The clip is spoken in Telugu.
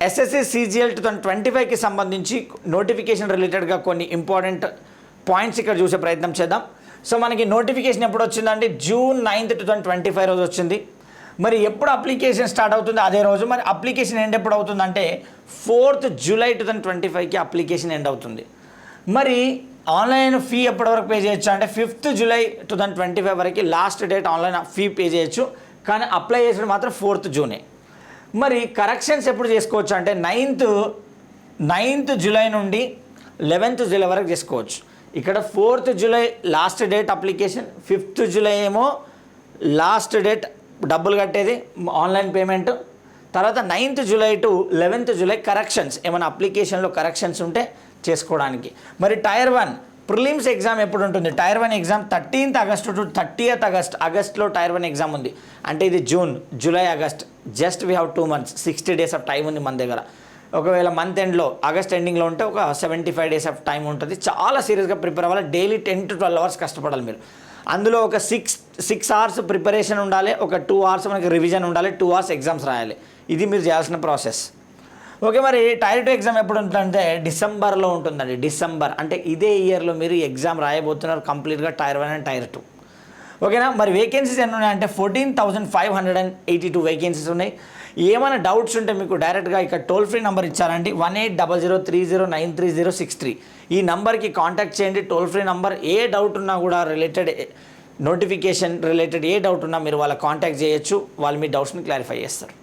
ఎస్ఎస్సి సిజిఎల్ 2025కి సంబంధించి నోటిఫికేషన్ రిలేటెడ్గా కొన్ని ఇంపార్టెంట్ పాయింట్స్ ఇక్కడ చూసే ప్రయత్నం చేద్దాం. సో మనకి నోటిఫికేషన్ ఎప్పుడు వచ్చిందంటే June 9th 2025 రోజు వచ్చింది. మరి ఎప్పుడు అప్లికేషన్ స్టార్ట్ అవుతుంది అదే రోజు. మరి అప్లికేషన్ ఎండ్ ఎప్పుడు అవుతుందంటే 4th July 2025కి అప్లికేషన్ ఎండ్ అవుతుంది. మరి ఆన్లైన్ ఫీ ఎప్పటి వరకు పే చేయొచ్చు అంటే 5th July 2025 వరకు last date online fee pay చేయొచ్చు. కానీ అప్లై చేసేది మాత్రం 4th June. మరి కరెక్షన్స్ ఎప్పుడు చేసుకోవచ్చు అంటే 9th July నుండి 11th July వరకు చేసుకోవచ్చు. ఇక్కడ 4th July last date application, 5th July ఏమో లాస్ట్ డేట్ డబ్బులు కట్టేది ఆన్లైన్ పేమెంట్. తర్వాత 9th July to 11th July corrections, ఏమైనా అప్లికేషన్లో కరెక్షన్స్ ఉంటే చేసుకోవడానికి. మరి టైర్ 1 ప్రిలిమ్స్ ఎగ్జామ్ ఎప్పుడు ఉంటుంది? Tier 1 exam 13th August to 30th August. ఆగస్ట్లో టైర్ 1 ఎగ్జామ్ ఉంది. అంటే ఇది June, July, August, just we have 2 months, 60 days of time ఉంది మన దగ్గర. ఒకవేళ మంత్ ఎండ్లో ఆగస్ట్ ఎండింగ్లో ఉంటే ఒక 75 days ఆఫ్ టైం ఉంటుంది. చాలా సీరియస్గా ప్రిపేర్ అవ్వాలి. డైలీ 10 to 12 hours కష్టపడాలి మీరు. అందులో ఒక 6 hours ప్రిపరేషన్ ఉండాలి, ఒక 2 hours మనకి రివిజన్ ఉండాలి, 2 hours ఎగ్జామ్స్ రాయాలి. ఇది మీరు చేయాల్సిన ప్రాసెస్. ఓకే, మరి టైర్ 2 ఎగ్జామ్ ఎప్పుడు ఉంటుందంటే డిసెంబర్లో ఉంటుందండి. డిసెంబర్ అంటే ఇదే ఇయర్లో మీరు ఎగ్జామ్ రాయబోతున్నారు కంప్లీట్గా టైర్ 1 అండ్ టైర్ 2. ఓకేనా. మరి వేకెన్సీస్ ఎన్ని ఉన్నాయంటే 14,582 వేకెన్సీస్ ఉన్నాయి. ఏమైనా డౌట్స్ ఉంటే మీకు డైరెక్ట్గా ఇక్కడ టోల్ ఫ్రీ నెంబర్ ఇచ్చారండి 180030930363. ఈ నెంబర్కి కాంటాక్ట్ చేయండి. Toll free number. ఏ డౌట్ ఉన్నా కూడా రిలేటెడ్ నోటిఫికేషన్ రిలేటెడ్ ఏ డౌట్ ఉన్నా మీరు వాళ్ళ కాంటాక్ట్ చేయొచ్చు. వాళ్ళు మీ డౌట్స్ని క్లారిఫై చేస్తారు.